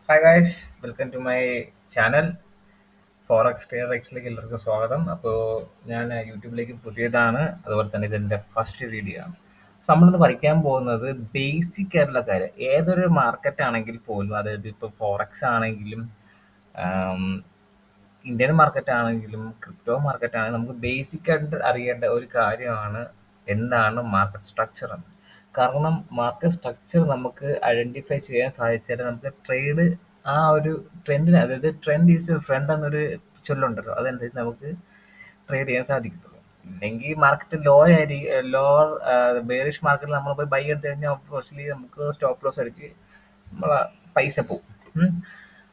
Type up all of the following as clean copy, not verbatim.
Hi guys, welcome to my channel forex trader എല്ലാവർക്കും സ്വാഗതം. അപ്പോൾ ഞാൻ യൂട്യൂബിലേക്ക് പുതിയതാണ്, അതുപോലെ തന്നെ ഇതെൻ്റെ ഫസ്റ്റ് വീഡിയോ ആണ്. നമ്മളിന്ന് പഠിക്കാൻ പോകുന്നത് ബേസിക് ആയിട്ടുള്ള കാര്യം. ഏതൊരു മാർക്കറ്റ് ആണെങ്കിൽ പോലും, അതായത് ഇപ്പോൾ ഫോറക്സ് ആണെങ്കിലും ഇന്ത്യൻ മാർക്കറ്റ് ആണെങ്കിലും ക്രിപ്റ്റോ മാർക്കറ്റ് ആണെങ്കിലും നമുക്ക് ബേസിക് ആയിട്ട് അറിയേണ്ട ഒരു കാര്യമാണ് എന്താണ് മാർക്കറ്റ് സ്ട്രക്ചർ എന്ന്. കാരണം മാർക്കറ്റ് സ്ട്രക്ചർ നമുക്ക് ഐഡന്റിഫൈ ചെയ്യാൻ സാധിച്ചാൽ നമുക്ക് ട്രേഡ് ആ ഒരു ട്രെൻഡിന്, അതായത് ട്രെൻഡ് ഈസ് ഫ്രണ്ട് എന്നൊരു ചൊല്ലുണ്ടല്ലോ, അതനുസരിച്ച് നമുക്ക് ട്രേഡ് ചെയ്യാൻ സാധിക്കത്തുള്ളൂ. ഇല്ലെങ്കിൽ മാർക്കറ്റ് ലോ ആയിരിക്കും, ലോവർ ബെയറിഷ് മാർക്കറ്റിൽ നമ്മൾ പോയി ബൈ എടുത്തു കഴിഞ്ഞാൽ ഒബ്വിയസ്ലി നമുക്ക് സ്റ്റോപ്പ് ലോസ് അടിച്ച് നമ്മളെ പൈസ പോകും.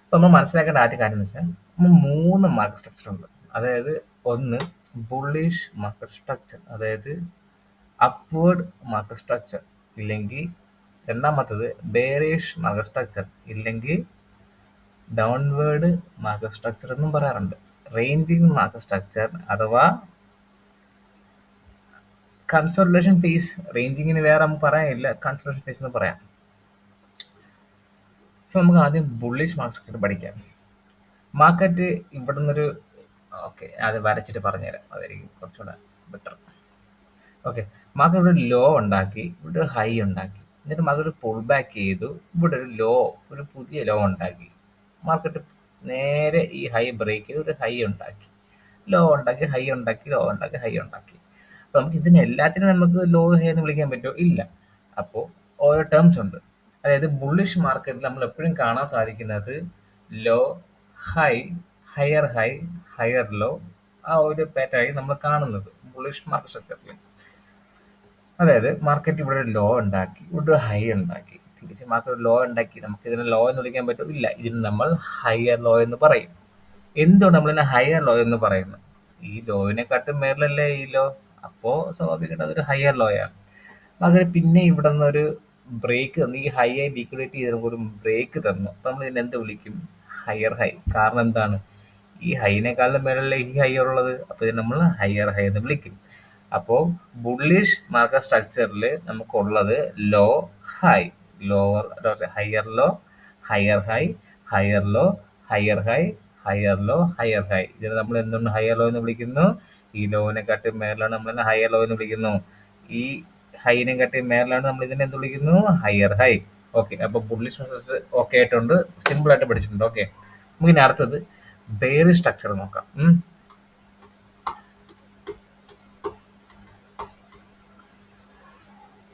അപ്പൊ നമ്മൾ മനസ്സിലാക്കേണ്ട ആദ്യ കാര്യം എന്ന് വെച്ചാൽ നമ്മൾ മൂന്ന് മാർക്കറ്റ് സ്ട്രക്ചർ ഉണ്ട്. അതായത് ഒന്ന് ബുള്ളിഷ് മാർക്കറ്റ് സ്ട്രക്ചർ, അതായത് അപ്വേർഡ് മാർക്കറ്റ് സ്ട്രക്ചർ, ഇല്ലെങ്കിൽ രണ്ടാമത്തത് ബെയറിഷ് മാർക്കറ്റ് സ്ട്രക്ചർ, ഇല്ലെങ്കിൽ ഡൗൺവേർഡ് മാർക്കറ്റ് സ്ട്രക്ചർ എന്നും പറയാറുണ്ട്. റേഞ്ചിങ് മാർക്കറ്റ് സ്ട്രക്ചർ അഥവാ കൺസോളിഡേഷൻ ഫേസ്. റേഞ്ചിങ്ങിന് വേറെ നമുക്ക് പറയാനില്ല, കൺസോളിഡേഷൻ ഫേസ് എന്ന് പറയാം. സോ നമുക്ക് ആദ്യം ബുള്ളിഷ് മാർക്കറ്റ് സ്ട്രക്ചർ പഠിക്കാം. മാർക്കറ്റ് ഇവിടെ നിന്നൊരു, ഓക്കെ അത് വരച്ചിട്ട് പറഞ്ഞുതരാം, അതായിരിക്കും കുറച്ചുകൂടെ ബെറ്റർ. ഓക്കെ, മാർക്കറ്റ് ഇവിടെ ലോ ഉണ്ടാക്കി, ഇവിടെ ഒരു ഹൈ ഉണ്ടാക്കി, എന്നിട്ട് മാർക്കറ്റ് പുൾ ബാക്ക് ചെയ്തു, ഇവിടെ ഒരു ലോ, ഒരു പുതിയ ലോ ഉണ്ടാക്കി. മാർക്കറ്റ് നേരെ ഈ ഹൈ ബ്രേക്ക് ചെയ്ത് ഒരു ഹൈ ഉണ്ടാക്കി, ലോ ഉണ്ടാക്കി, ഹൈ ഉണ്ടാക്കി, ലോ ഉണ്ടാക്കി, ഹൈ ഉണ്ടാക്കി. അപ്പൊ നമുക്ക് ഇതിന് എല്ലാത്തിനും നമുക്ക് ലോ ഹൈ എന്ന് വിളിക്കാൻ പറ്റുമോ? ഇല്ല. അപ്പോൾ ഓരോ ടേംസ് ഉണ്ട്. അതായത് ബുള്ളിഷ് മാർക്കറ്റിൽ നമ്മൾ എപ്പോഴും കാണാൻ സാധിക്കുന്നത് low, high, higher, higher low, ആ ഒരു പാറ്റേൺ നമ്മൾ കാണുന്നത് ബുള്ളിഷ് മാർക്കറ്റ് സ്ട്രക്ചറിൽ. അതായത് മാർക്കറ്റ് ഇവിടെ ഒരു ലോ ഉണ്ടാക്കി, ഇവിടെ ഒരു ഹൈ ഉണ്ടാക്കി, തിരിച്ച് മാർക്കറ്റ് ലോ ഉണ്ടാക്കി. നമുക്ക് ഇതിനെ ലോ എന്ന് വിളിക്കാൻ പറ്റും? ഇല്ല. ഇതിന് നമ്മൾ ഹയർ ലോ എന്ന് പറയും. എന്തുകൊണ്ട് നമ്മൾ ഇതിനെ ഹയർ ലോ എന്ന് പറയുന്നത്? ഈ ലോവിനെക്കാട്ടും മേളിലല്ലേ ഈ ലോ, അപ്പോ സ്വാഭാവികമായിട്ട് അതൊരു ഹയർ ലോയാണ്. അത് പിന്നെ ഇവിടെ നിന്നൊരു ബ്രേക്ക് തന്നു, ഈ ഹൈ ആയി ലിക്വിഡേറ്റ് ചെയ്തപ്പോൾ ഒരു ബ്രേക്ക് തന്നു. അപ്പൊ നമ്മൾ ഇതിനെ എന്ത് വിളിക്കും? Higher high. കാരണം എന്താണ്? ഈ ഹൈനേക്കാളും മേളല്ലേ ഈ ഹൈ ഉള്ളത്, അപ്പൊ ഇത് നമ്മൾ ഹയർ ഹൈ എന്ന് വിളിക്കും. അപ്പോൾ ബുള്ളിഷ് മാർക്കറ്റ് സ്ട്രക്ചറിൽ നമുക്കുള്ളത് low, high, lower, higher low, higher high, higher low, higher high, higher low, higher high. ഇതിനെ നമ്മൾ എന്തുകൊണ്ട് ഹയർ ലോ എന്ന് വിളിക്കുന്നു? ഈ ലോവിനെ കാട്ടി മേലാണ് നമ്മൾ ഇതിനെ ഹയർ ലോ എന്ന് വിളിക്കുന്നു. ഈ ഹൈനെ കാട്ടി മേലാണ് നമ്മൾ ഇതിനെ എന്ത് വിളിക്കുന്നു? Higher high. ഓക്കെ, അപ്പൊ ബുള്ളിഷ് ഓക്കെ ആയിട്ടുണ്ട്, സിമ്പിൾ ആയിട്ട് പഠിച്ചിട്ടുണ്ട്. ഓക്കെ, നമുക്ക് ഇനി അടുത്തത് ബെയറിഷ് സ്ട്രക്ചർ നോക്കാം.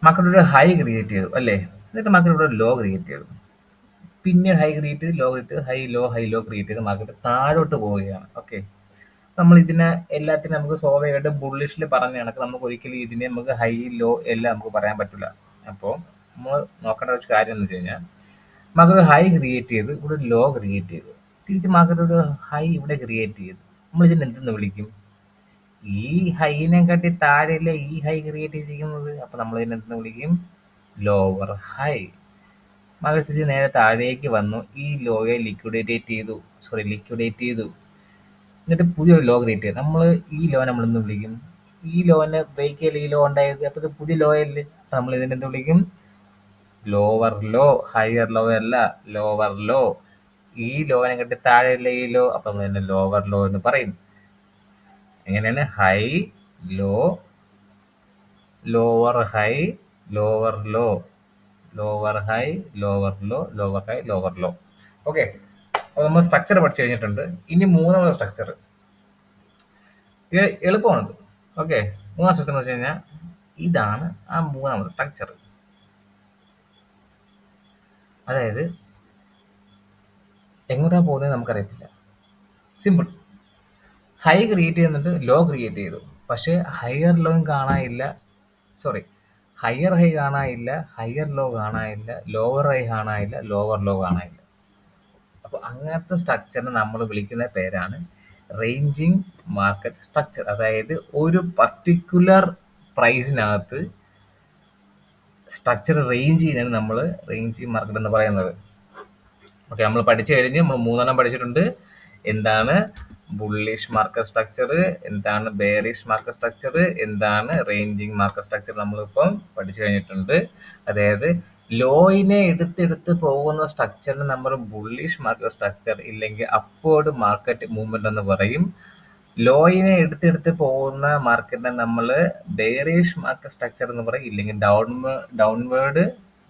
മാർക്കറ്റ് ഒരു ഹൈ ക്രിയേറ്റ് ചെയ്തു അല്ലേ, എന്നിട്ട് മാർക്കറ്റ് ഇവിടെ ലോ ക്രിയേറ്റ് ചെയ്തു, പിന്നീട് ഹൈ ക്രിയേറ്റ് ചെയ്ത് ലോ ക്രിയേറ്റ് ചെയ്ത് ഹൈ ലോ ക്രിയേറ്റ് ചെയ്ത് മാർക്കറ്റ് താഴോട്ട് പോവുകയാണ്. ഓക്കെ, നമ്മൾ ഇതിനെ എല്ലാത്തിനും നമുക്ക് സ്വാഭാവികമായിട്ട് ബുള്ളിഷിൽ പറഞ്ഞ കണക്ക് നമുക്ക് ഒരിക്കലും ഇതിനെ നമുക്ക് ഹൈ ലോ എല്ലാം നമുക്ക് പറയാൻ പറ്റില്ല. അപ്പോൾ നമ്മൾ നോക്കേണ്ട ഒരു കാര്യം എന്ന് വെച്ച് കഴിഞ്ഞാൽ മാർക്കറ്റ് ഒരു ഹൈ ക്രിയേറ്റ് ചെയ്ത് ഇവിടെ ലോ ക്രിയേറ്റ് ചെയ്തു, തിരിച്ച് മാർക്കറ്റ് ഒരു ഹൈ ഇവിടെ ക്രിയേറ്റ് ചെയ്തു. നമ്മൾ ഇതിനെ എന്തെന്ന് വിളിക്കും? ഈ ഹൈനെ കാട്ടി താഴെയല്ലേ ഈ ഹൈ ക്രിയേറ്റ് ചെയ്തിരിക്കുന്നത്, അപ്പൊ നമ്മൾ ഇതിനെ എന്തെന്ന് വിളിക്കും? Lower high. മാർക്കറ്റ് തിരിച്ച് നേരെ താഴേക്ക് വന്നു, ഈ ലോയെ ലിക്വിഡേറ്റ് ചെയ്തു, എന്നിട്ട് പുതിയൊരു ലോ ക്രിയേറ്റ് ചെയ്തു. നമ്മൾ ഈ ലോ നമ്മൾ എന്ത് വിളിക്കും? ഈ ലോനെ ബ്രേക്ക് ചെയ്യൽ ഈ ലോ ഉണ്ടായത്, അപ്പൊ ഇത് പുതിയ ലോ അല്ലേ, അപ്പൊ നമ്മൾ ഇതിനെ എന്ത് വിളിക്കും? Lower low. ഹയർ ലോ അല്ല, ലോവർ ലോ. ഈ ലോനെ കണ്ടി താഴെയല്ലേ ഈ ലോ, അപ്പൊ നമ്മൾ ഇതിനെ ലോവർ ലോ എന്ന് പറയും. എങ്ങനെയാണ്? High low, lower high, lower low, lower high, lower low, lower high, lower low. Okay, അപ്പൊ നമ്മൾ സ്ട്രക്ചർ പഠിച്ചു കഴിഞ്ഞിട്ടുണ്ട്. ഇനി മൂന്നാമത്തെ സ്ട്രക്ചർ എളുപ്പമാണത്. ഓക്കെ, മൂന്നാം സ്ട്രക്ചർ എന്ന് വെച്ച് കഴിഞ്ഞാൽ ഇതാണ് ആ മൂന്നാമത്തെ സ്ട്രക്ചർ. അതായത് എങ്ങോട്ടാ പോകുന്നത് നമുക്കറിയത്തില്ല. സിമ്പിൾ. ഹൈ ക്രിയേറ്റ് ചെയ്യുന്നുണ്ട്, ലോ ക്രിയേറ്റ് ചെയ്തു, പക്ഷെ ഹയർ ലോയും കാണാനില്ല, സോറി, ഹയർ ഹൈ കാണാനില്ല, ഹയർ ലോ കാണാനില്ല, ലോവർ ഹൈ കാണാനില്ല, ലോവർ ലോ കാണാനില്ല. അപ്പൊ അങ്ങനത്തെ സ്ട്രക്ചറിനെ നമ്മൾ വിളിക്കുന്ന പേരാണ് റേഞ്ചിങ് മാർക്കറ്റ് സ്ട്രക്ചർ. അതായത് ഒരു പർട്ടിക്കുലർ പ്രൈസിനകത്ത് സ്ട്രക്ചർ റേഞ്ച് ചെയ്യുന്നതാണ് നമ്മൾ റേഞ്ചിങ് മാർക്കറ്റ് എന്ന് പറയുന്നത്. ഓക്കെ, നമ്മൾ പഠിച്ചു കഴിഞ്ഞ് നമ്മൾ മൂന്നെണ്ണം പഠിച്ചിട്ടുണ്ട്. എന്താണ് ബുള്ളിഷ് മാർക്കറ്റ് സ്ട്രക്ചർ, എന്താണ് ബെയറിഷ് മാർക്കറ്റ് സ്ട്രക്ചർ, എന്താണ് റേഞ്ചിങ് മാർക്കറ്റ് സ്ട്രക്ചർ, നമ്മളിപ്പം പഠിച്ചു കഴിഞ്ഞിട്ടുണ്ട്. അതായത് ലോയിനെ എടുത്തെടുത്ത് പോകുന്ന സ്ട്രക്ചറിന് നമ്മൾ ബുള്ളിഷ് മാർക്കറ്റ് സ്ട്രക്ചർ ഇല്ലെങ്കിൽ അപ്വേർഡ് മാർക്കറ്റ് മൂവ്മെന്റ് എന്ന് പറയും. ലോയിനെ എടുത്തെടുത്ത് പോകുന്ന മാർക്കറ്റിനെ നമ്മൾ ബെയറിഷ് മാർക്കറ്റ് സ്ട്രക്ചർ എന്ന് പറയും, ഇല്ലെങ്കിൽ ഡൗൺവേർഡ്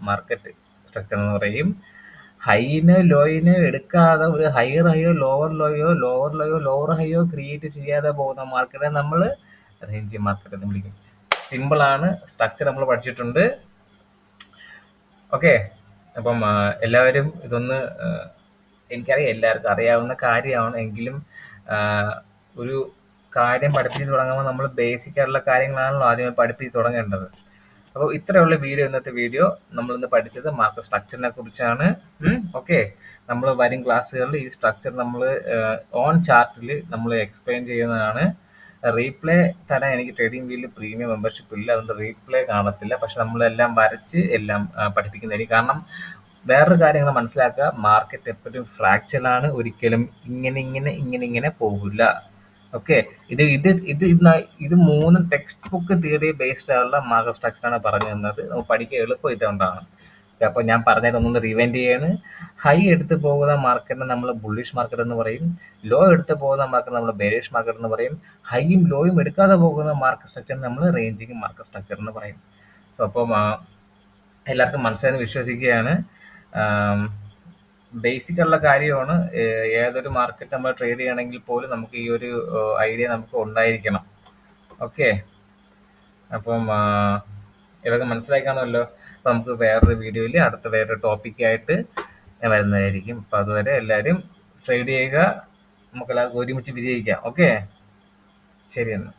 മാർക്കറ്റ് സ്ട്രക്ചർ എന്ന് പറയും. ഹൈന് ലോയിന് എടുക്കാതെ ഒരു ഹയർ ഹൈയോ ലോവർ ലോയോ ലോവർ ഹൈയോ ക്രിയേറ്റ് ചെയ്യാതെ പോകുന്ന മാർക്കറ്റിനെ നമ്മൾ റേഞ്ച് മാർക്കറ്റ് എന്ന് വിളിക്കും. സിമ്പിൾ ആണ്, സ്ട്രക്ചർ നമ്മൾ പഠിച്ചിട്ടുണ്ട്. ഓക്കെ, അപ്പം എല്ലാവരും ഇതൊന്ന് എനിക്കറിയാം എല്ലാവർക്കും അറിയാവുന്ന കാര്യമാണ്, എങ്കിലും ഒരു കാര്യം പഠിപ്പിച്ച് തുടങ്ങുമ്പോൾ നമ്മൾ ബേസിക് ആയിട്ടുള്ള കാര്യങ്ങളാണല്ലോ ആദ്യമേ പഠിപ്പിച്ച് തുടങ്ങേണ്ടത്. അപ്പോൾ ഇത്രയുള്ള വീഡിയോ, ഇന്നത്തെ വീഡിയോ നമ്മളിന്ന് പഠിച്ചത് മാർക്കറ്റ് സ്ട്രക്ചറിനെ കുറിച്ചാണ്. ഓക്കെ, നമ്മൾ വരും ക്ലാസ്സുകളിൽ ഈ സ്ട്രക്ചർ നമ്മൾ ഓൺ ചാർട്ടിൽ നമ്മൾ എക്സ്പ്ലെയിൻ ചെയ്യുന്നതാണ്. റീപ്ലേ തരാൻ എനിക്ക് ട്രേഡിംഗ് വ്യൂവിൽ പ്രീമിയം മെമ്പർഷിപ്പ് ഇല്ല, അതുകൊണ്ട് റീപ്ലേ കാണത്തില്ല. പക്ഷെ നമ്മളെല്ലാം വരച്ച് എല്ലാം പഠിപ്പിക്കുന്നതായിരിക്കും. കാരണം വേറൊരു കാര്യം നിങ്ങൾ മനസ്സിലാക്കുക, മാർക്കറ്റ് എപ്പോഴും ഫ്രാക്ചറാണ്, ഒരിക്കലും ഇങ്ങനെ പോകില്ല. ഓക്കെ, ഇത് മൂന്ന് ടെക്സ്റ്റ് ബുക്ക് തിയറി ബേസ്ഡ് ആയുള്ള മാർക്കറ്റ് സ്ട്രക്ചറാണ് പറഞ്ഞു തന്നത്. നമുക്ക് പഠിക്കാൻ എളുപ്പം ഇതുകൊണ്ടാണ്. അപ്പോൾ ഞാൻ പറഞ്ഞത് ഒന്നൊന്ന് റിവൈൻഡ് ചെയ്യാണ്. ഹൈ എടുത്ത് പോകുന്ന മാർക്കറ്റിനെ നമ്മൾ ബുള്ളിഷ് മാർക്കറ്റ് എന്ന് പറയും. ലോ എടുത്ത് പോകുന്ന മാർക്കറ്റ് നമ്മൾ ബെയറിഷ് മാർക്കറ്റ് എന്ന് പറയും. ഹൈയും ലോയും എടുക്കാതെ പോകുന്ന മാർക്കറ്റ് സ്ട്രക്ചർ നമ്മൾ റേഞ്ചിങ് മാർക്കറ്റ് സ്ട്രക്ചർ എന്ന് പറയും. സോ അപ്പം എല്ലാവർക്കും മനസ്സിലായെന്ന് വിശ്വസിക്കുകയാണ്. ബേസിക് ഉള്ള കാര്യമാണ്. ഏതൊരു മാർക്കറ്റ് നമ്മൾ ട്രേഡ് ചെയ്യണമെങ്കിൽ പോലും നമുക്ക് ഈ ഒരു ഐഡിയ നമുക്ക് ഉണ്ടായിരിക്കണം. ഓക്കെ, അപ്പം ഇതൊക്കെ മനസ്സിലാക്കാണല്ലോ. അപ്പം നമുക്ക് വേറൊരു വീഡിയോയിൽ അടുത്ത വേറൊരു ടോപ്പിക്കായിട്ട് ഞാൻ വരുന്നതായിരിക്കും. അപ്പം അതുവരെ എല്ലാവരും ട്രേഡ് ചെയ്യുക, നമുക്ക് എല്ലാവർക്കും ഒരുമിച്ച് വിജയിക്കാം. ഓക്കെ, ശരി എന്നാൽ.